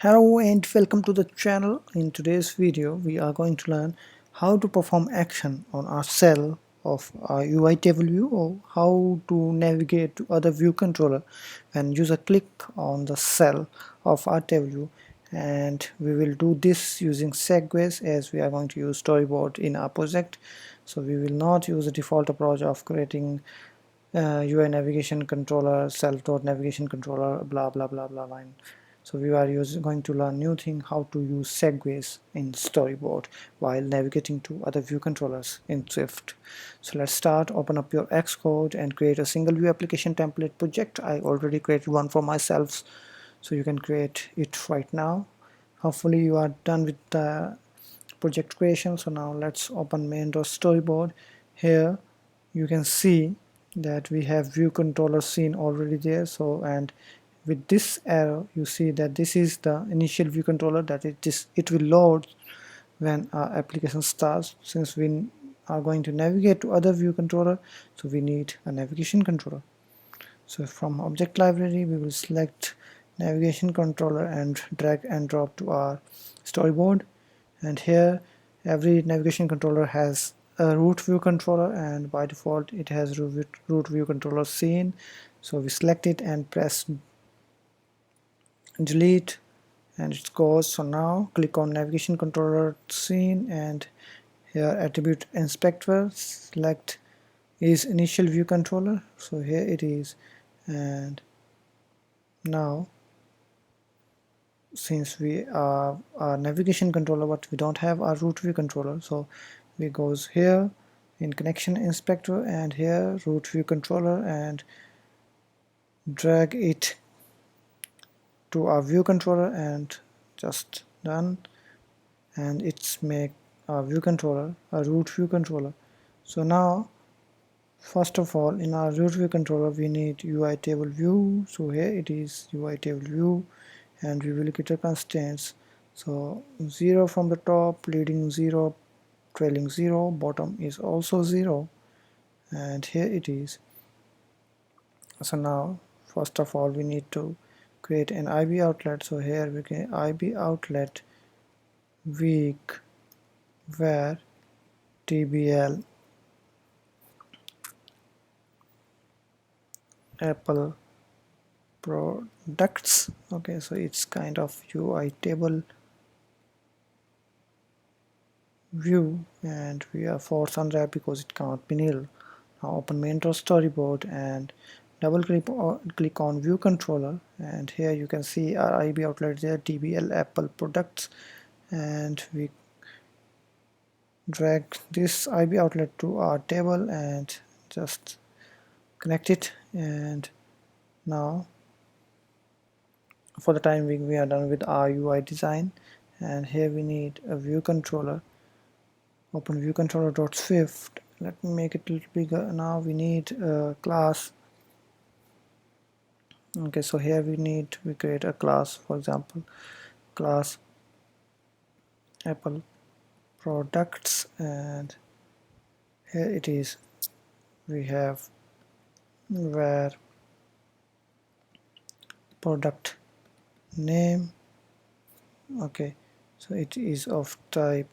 Hello and welcome to the channel. In today's video we are going to learn how to perform action on our cell of our UI table view, or how to navigate to other view controller when user click on the cell of our table view. And we will do this using segues, as we are going to use storyboard in our project. So we will not use the default approach of creating UI navigation controller, self.navigation controller, blah blah blah blah line. So we are going to learn new thing, how to use segues in storyboard while navigating to other view controllers in Swift. So let's start. Open up your Xcode and create a single view application template project. I already created one for myself, so you can create it right now. Hopefully you are done with the project creation. So now let's open main.storyboard. Here you can see that we have view controller scene already there. So, and with this arrow you see that this is the initial view controller, that it will load when our application starts. Since we are going to navigate to other view controller, so we need a navigation controller. So from object library we will select navigation controller and drag and drop to our storyboard. And here every navigation controller has a root view controller, and by default it has root view controller scene. So we select it and press delete and it goes. So now click on navigation controller scene, and here attribute inspector, select is initial view controller, so here it is. And now since we are our navigation controller but we don't have our root view controller, so we goes here in connection inspector and here root view controller and drag it to our view controller and just done, and it's make our view controller a root view controller. So now first of all in our root view controller we need UITableView. So here it is UITableView, and we will look at the constraints. So 0 from the top, leading 0, trailing 0, bottom is also 0, and here it is. So now first of all we need to create an IB outlet. So here we can IB outlet week where TBL Apple products. Okay, so it's kind of UI table view, and we are forced unwrap because it cannot be nil. Now open main.storyboard and double click on view controller, and here you can see our IB outlet there, TBL Apple products, and we drag this IB outlet to our table and just connect it. And now for the time being we are done with our UI design, and here we need a view controller. Open ViewController.swift. Let me make it a little bigger. Now we need a class. Okay, so here we create a class, for example class Apple products, and here it is. We have where product name. Okay, so it is of type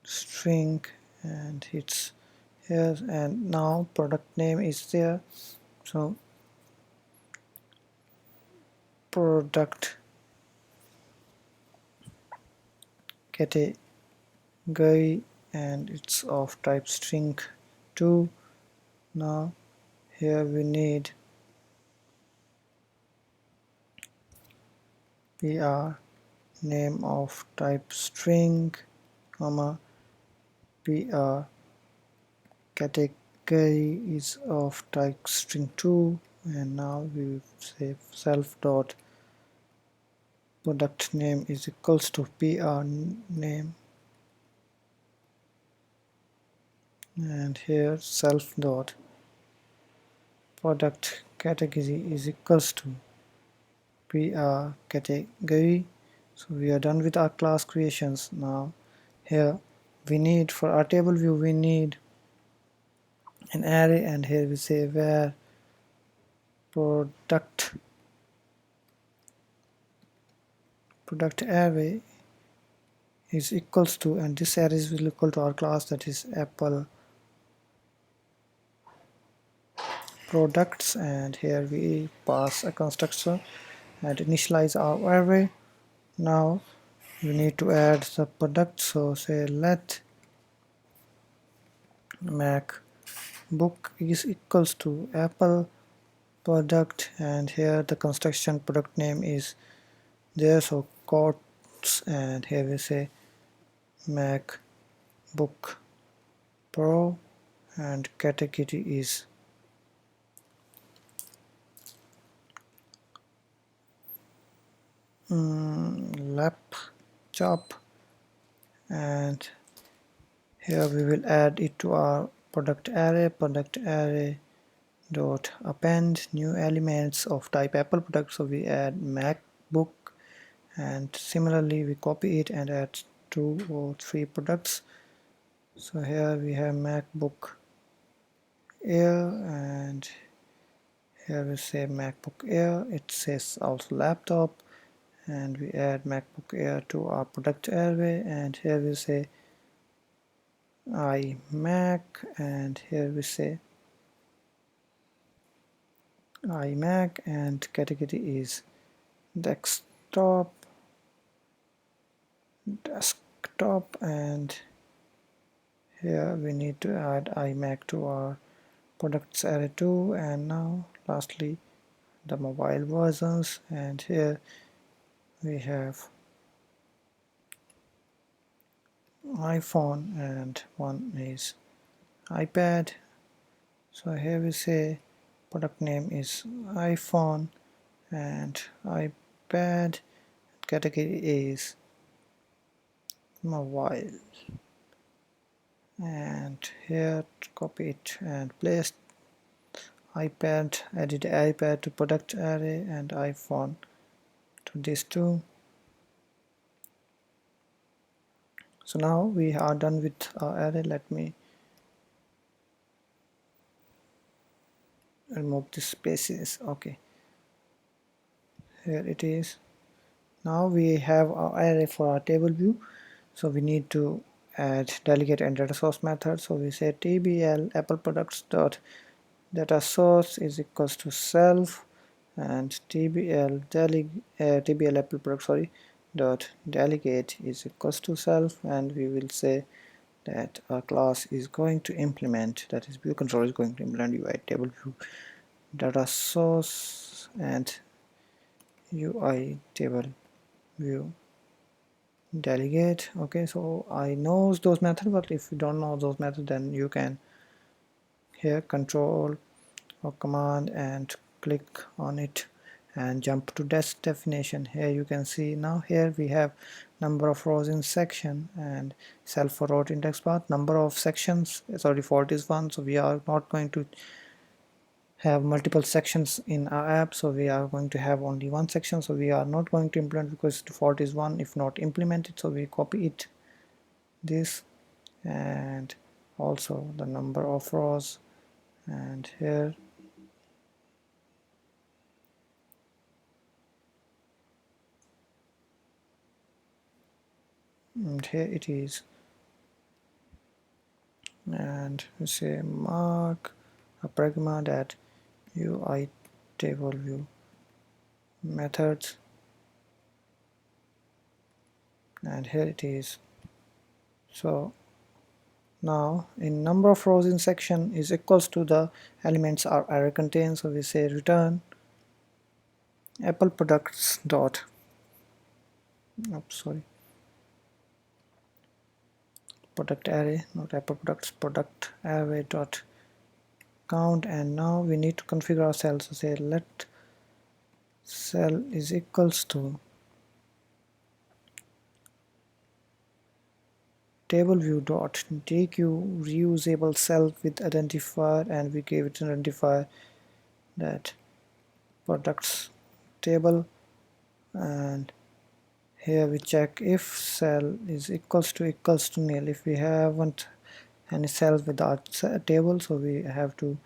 string and it's here, and now product name is there. So product category, and it's of type string 2. Now here we need PR name of type string, comma PR category is of type string 2, and now we say self dot product name is equals to PR name, and here self dot product category is equals to PR category. So we are done with our class creations. Now here we need, for our table view we need an array, and here we say where product product array is equals to, and this array is will equal to our class, that is Apple products, and here we pass a constructor and initialize our array. Now we need to add the product, so say let MacBook is equals to Apple product, and here the construction product name is there, so quotes, and here we say MacBook Pro, and category is laptop, and here we will add it to our product array dot append new elements of type Apple product, so we add MacBook, and similarly we copy it and add 2 or 3 products. So here we have MacBook Air, and here we say MacBook Air, it says also laptop, and we add MacBook Air to our product array, and here we say iMac, and here we say iMac, and category is desktop, and here we need to add iMac to our products array too. And now lastly the mobile versions, and here we have iPhone and one is iPad, so here we say product name is iPhone and iPad, category is mobile, and here copy it and place iPad, added iPad to product array and iPhone to this too. So now we are done with our array. Let me remove the spaces. Okay, here it is. Now we have our array for our table view, so we need to add delegate and data source method. So we say tbl apple products dot data source is equals to self, and tbl apple products dot delegate is equals to self, and we will say that our class is going to implement, that is ViewController is going to implement UITableView data source and UITableView delegate. Okay, so I know those methods, but if you don't know those methods, then you can here control or command and click on it and jump to desk definition. Here you can see, now here we have number of rows in section and self for row index path. Number of sections, sorry, default is 1, so we are not going to have multiple sections in our app, so we are going to have only one section, so we are not going to implement because default is 1 if not implemented. So we copy it this, and also the number of rows, and here and here it is, and we say mark a pragma that UITableView methods, and here it is. So now in number of rows in section is equals to the elements our array contains, so we say return apple products dot product array, not apple products, product array dot count, and now we need to configure our cells, so say let cell is equals to TableView dot take reusable cell with identifier, and we gave it an identifier that products table, and here we check if cell is equals to nil. If we haven't any cells with our table, so we have to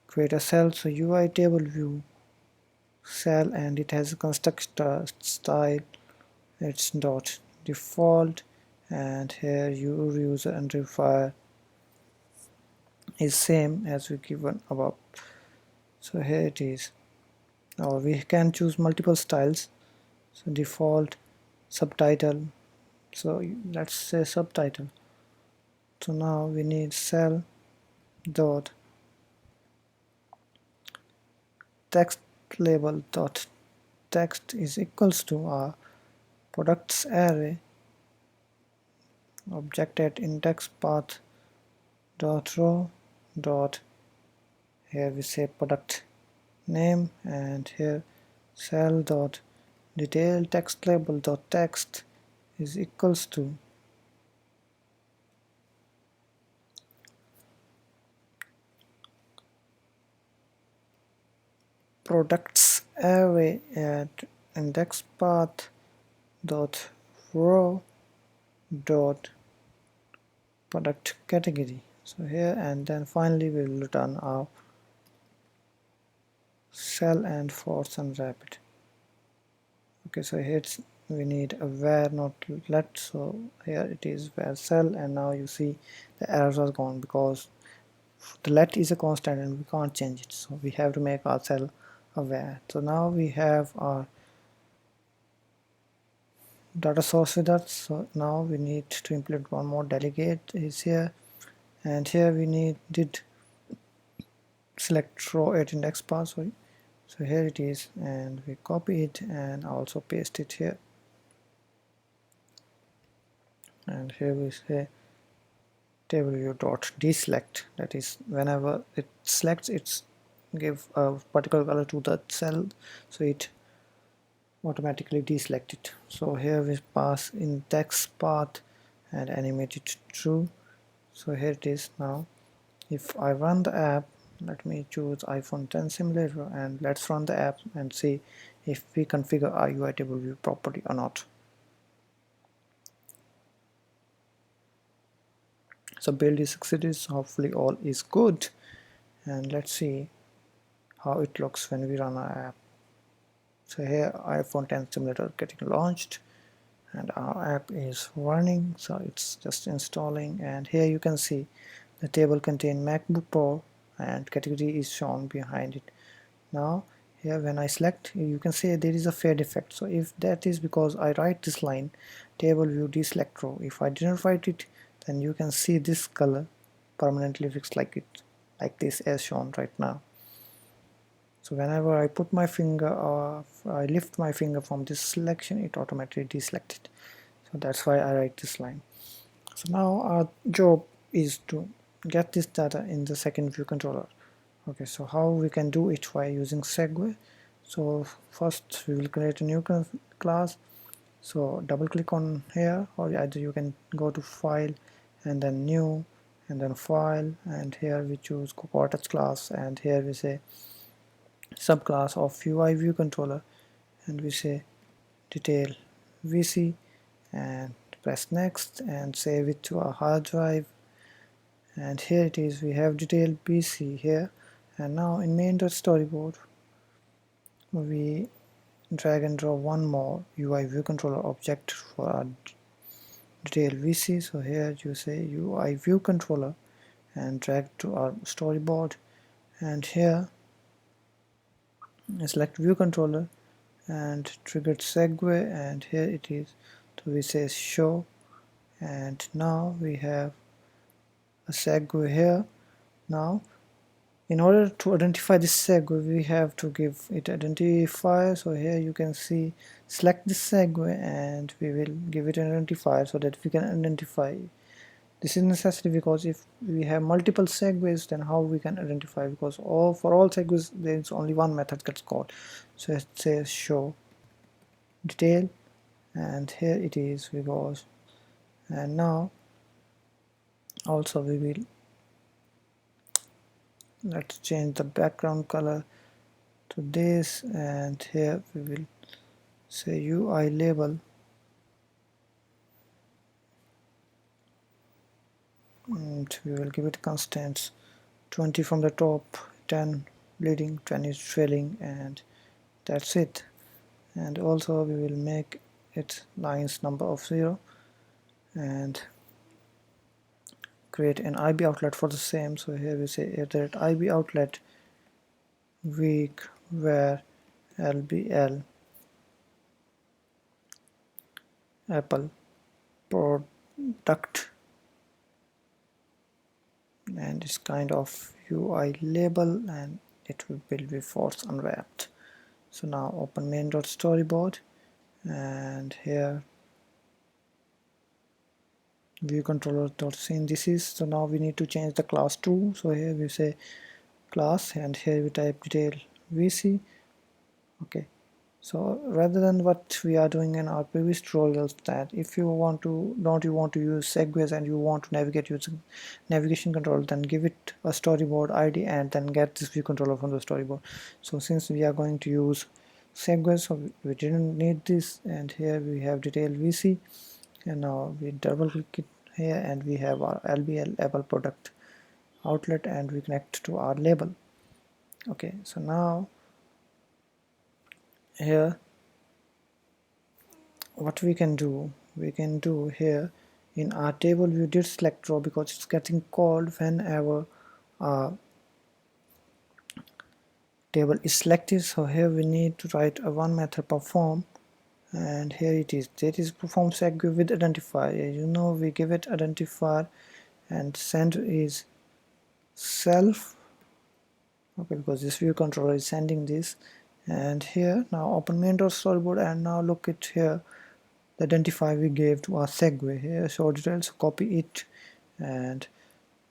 create a cell. So UITableView cell, and it has a constructor style it's dot default, and here your user identifier is same as we given above. So here it is, or we can choose multiple styles. So default, subtitle, so let's say subtitle. So now we need cell dot text label dot text is equals to our products array object at index path dot row dot, here we say product name, and here cell dot detail text label dot text is equals to products array at index path dot row dot product category. So here, and then finally we will return our cell and force unwrap it. Okay, so here we need a where not let, so here it is where cell, and now you see the errors are gone because the let is a constant and we can't change it, so we have to make our cell a where. So now we have our data source with us, so now we need to implement one more delegate is here, and here we did select row at index path, sorry. So here it is, and we copy it and also paste it here, and here we say TableView dot deselect, that is whenever it selects, it's give a particular color to the cell, so it automatically deselect it. So here we pass index path and animate it true. So here it is. Now if I run the app, let me choose iPhone 10 simulator, and let's run the app and see if we configure our UITableView properly or not. So build is succeeded, so hopefully all is good, and let's see how it looks when we run our app. So here iPhone 10 simulator getting launched and our app is running, so it's just installing, and here you can see the table contain MacBook Pro and category is shown behind it. Now here when I select, you can see there is a fade effect, so if that is because I write this line table view deselect row, if I didn't write it, then you can see this color permanently fixed like this as shown right now. So whenever I put my finger or I lift my finger from this selection, it automatically deselected. So that's why I write this line. So now our job is to get this data in the second view controller. Okay, so how we can do it by using segue. So first we will create a new class. So double click on here, or either you can go to file and then new and then file, and here we choose cortex class, and here we say subclass of UIViewController, and we say detail VC and press next and save it to our hard drive, and here it is, we have detail BC here. And now in main.storyboard we drag and drop one more UIViewController object for our detail VC. So here you say UIViewController and drag to our storyboard, and here select ViewController and triggered segue, and here it is, so we say show, and now we have a segue here. Now in order to identify this segue, we have to give it identifier. So here you can see select this segue and we will give it an identifier so that we can identify. This is necessary because if we have multiple segues, then how we can identify, because for all segues there is only one method that's called. So it says show detail, and here it is, we go, and now also we will, let's change the background color to this, and here we will say UI label, and we will give it constants 20 from the top, 10 bleeding, 20 is trailing, and that's it. And also we will make its lines number of 0 and create an IB outlet for the same. So here we say iterate IB outlet week where LBL apple product, and it's kind of UI label, and it will be false unwrapped. So now open main.storyboard, and here ViewController.scene this is. So now we need to change the class to, so here we say class, and here we type detail VC. Okay, so rather than what we are doing in our previous tutorials, that if you want to use segues and you want to navigate using navigation control, then give it a storyboard ID and then get this view controller from the storyboard. So since we are going to use segues, so we didn't need this, and here we have detail VC, and now we double click it here and we have our LBL Apple product outlet, and we connect to our label. Okay, so now here what we can do here in our table view did select row, because it's getting called whenever table is selected. So here we need to write a one method perform, and here it is, that is perform segue with identifier. You know, we give it identifier, and send is self, okay, because this view controller is sending this. And here now open main.storyboard, and now look at here the identifier we gave to our segue. Here show details, copy it and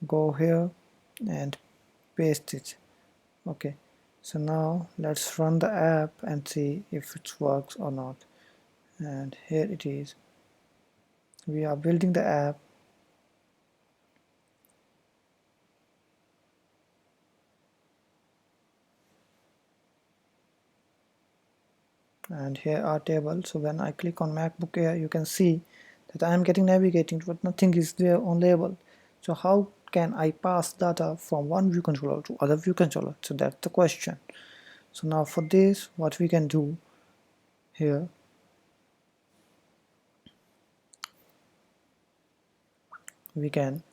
go here and paste it. Okay, so now let's run the app and see if it works or not. And here it is, we are building the app, and here are table. So when I click on MacBook Air, you can see that I am getting navigating, but nothing is there on label. So how can I pass data from one view controller to other view controller? So that's the question. So now for this, what we can do here, we can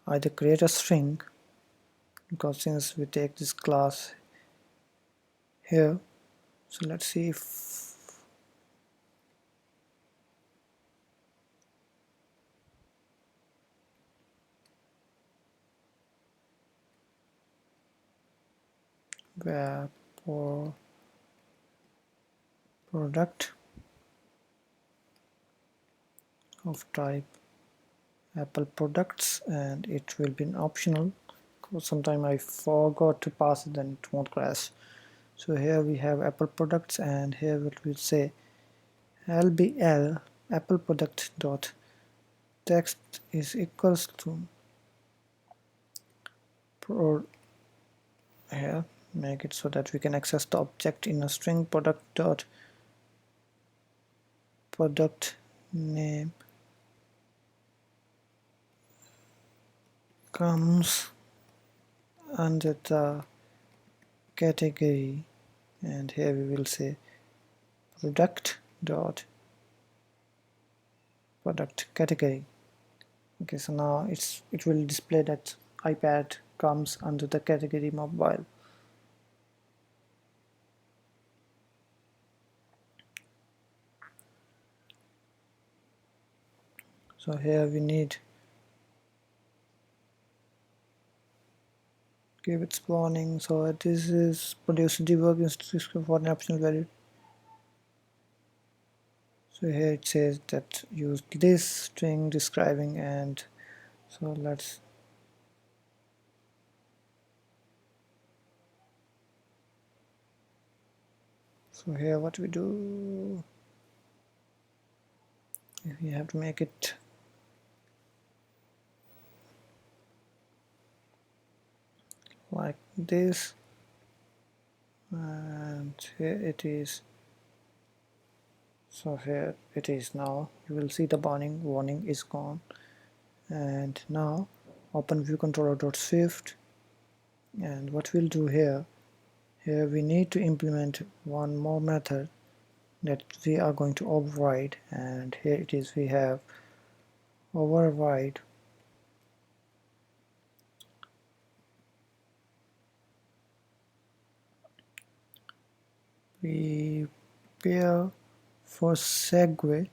either create a string, because since we take this class here, so let's see if where for product of type Apple products, and it will be an optional, because sometime I forgot to pass it, then it won't crash. So here we have Apple products, and here it will say LBL Apple product dot text is equals to here make it so that we can access the object in a string product dot product name comes under the category, and here we will say product dot product category. Okay, so now it will display that iPad comes under the category mobile. So here we need give it spawning, so this is produce debug instruction for an optional value. So here it says that use this string describing, and so let's so here what we do, we have to make it like this, and here it is. So here it is. Now you will see the warning is gone. And now open ViewController.swift, and what we'll do here we need to implement one more method that we are going to override, and here it is, we have override prepare for segue,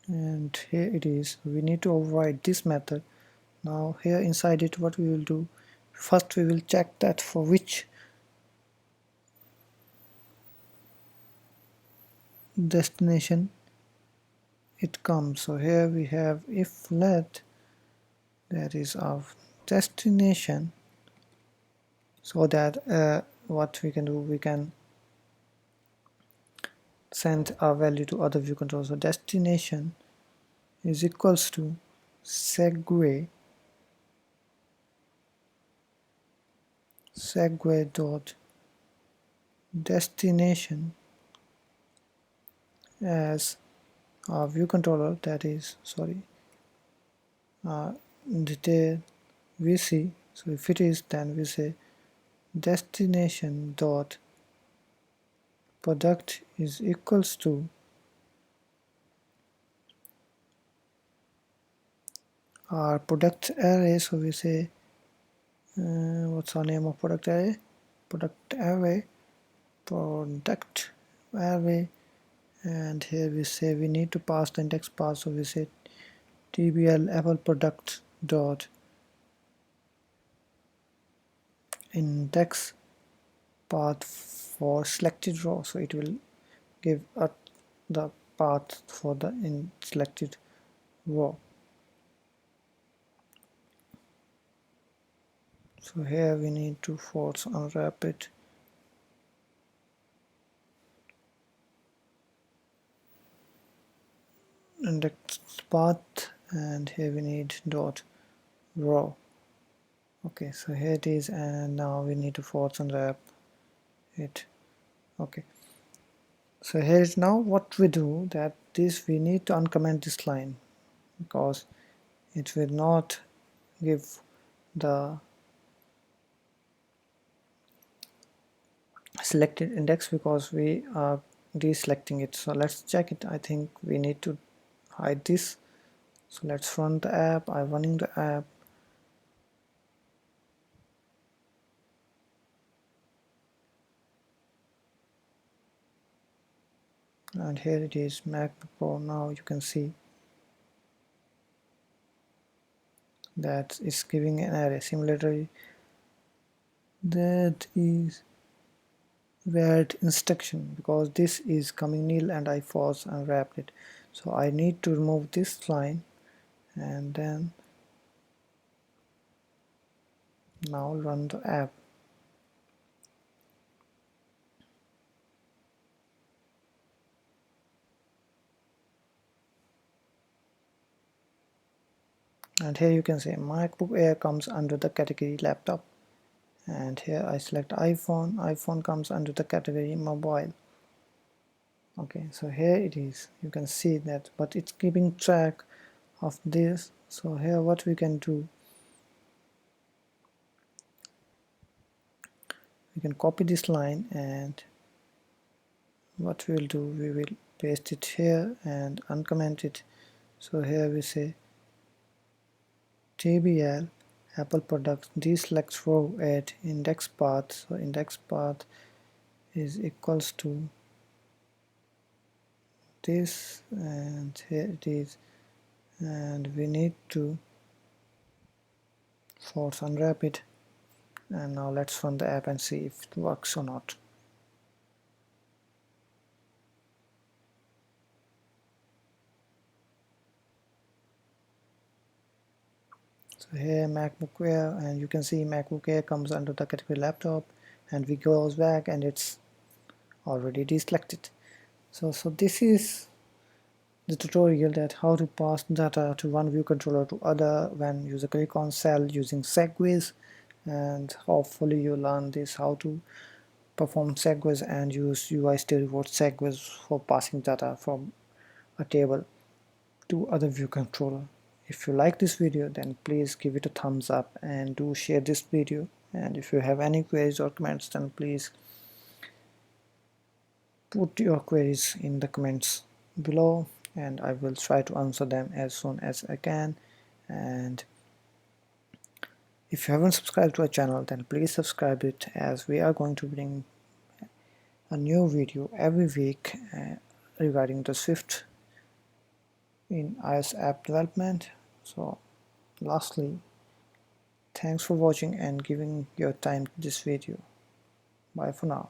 and here it is, we need to override this method. Now here inside it, what we will do, first we will check that for which destination it comes. So here we have if let, that is our destination, so that what we can do, we can send our value to other view controllers. So destination is equals to segue dot destination as our view controller, that is detail VC. So if it is, then we say destination dot product is equals to our product array. So we say what's our name of product array? Product array, and here we say we need to pass the index path. So we say tbl apple product dot index path for selected row. So it will give us the path for the selected row. So here we need to force unwrap it, index path, and here we need dot row. Okay, so here it is, and now we need to force unwrap it. Okay, so here is now what we do, that this we need to uncomment this line because it will not give the selected index because we are deselecting it. So let's check it. I think we need to hide this. So let's run the app. I'm running the app. And here it is, MacBook Pro. Now you can see that it's giving an array. Similarly, that is word instruction, because this is coming nil and I force unwrapped it. So I need to remove this line, and then now run the app. And here you can say MacBook Air comes under the category laptop, and here I select iPhone comes under the category mobile. Okay, so here it is, you can see that, but it's keeping track of this. So here what we can do, we can copy this line, and what we will do, we will paste it here and uncomment it. So here we say tbl apple product deselect row at index path. So index path is equals to this, and here it is, and we need to force unwrap it. And now let's run the app and see if it works or not. So here MacBook Air, and you can see MacBook Air comes under the category laptop, and we goes back and it's already deselected. So this is the tutorial that how to pass data to one view controller to other when user click on cell using segues, and hopefully you learn this how to perform segues and use UI storyboard segues for passing data from a table to other view controller. If you like this video, then please give it a thumbs up and do share this video, and if you have any queries or comments, then please put your queries in the comments below and I will try to answer them as soon as I can. And if you haven't subscribed to our channel, then please subscribe it, as we are going to bring a new video every week regarding the Swift in iOS app development. So lastly, thanks for watching and giving your time to this video. Bye for now.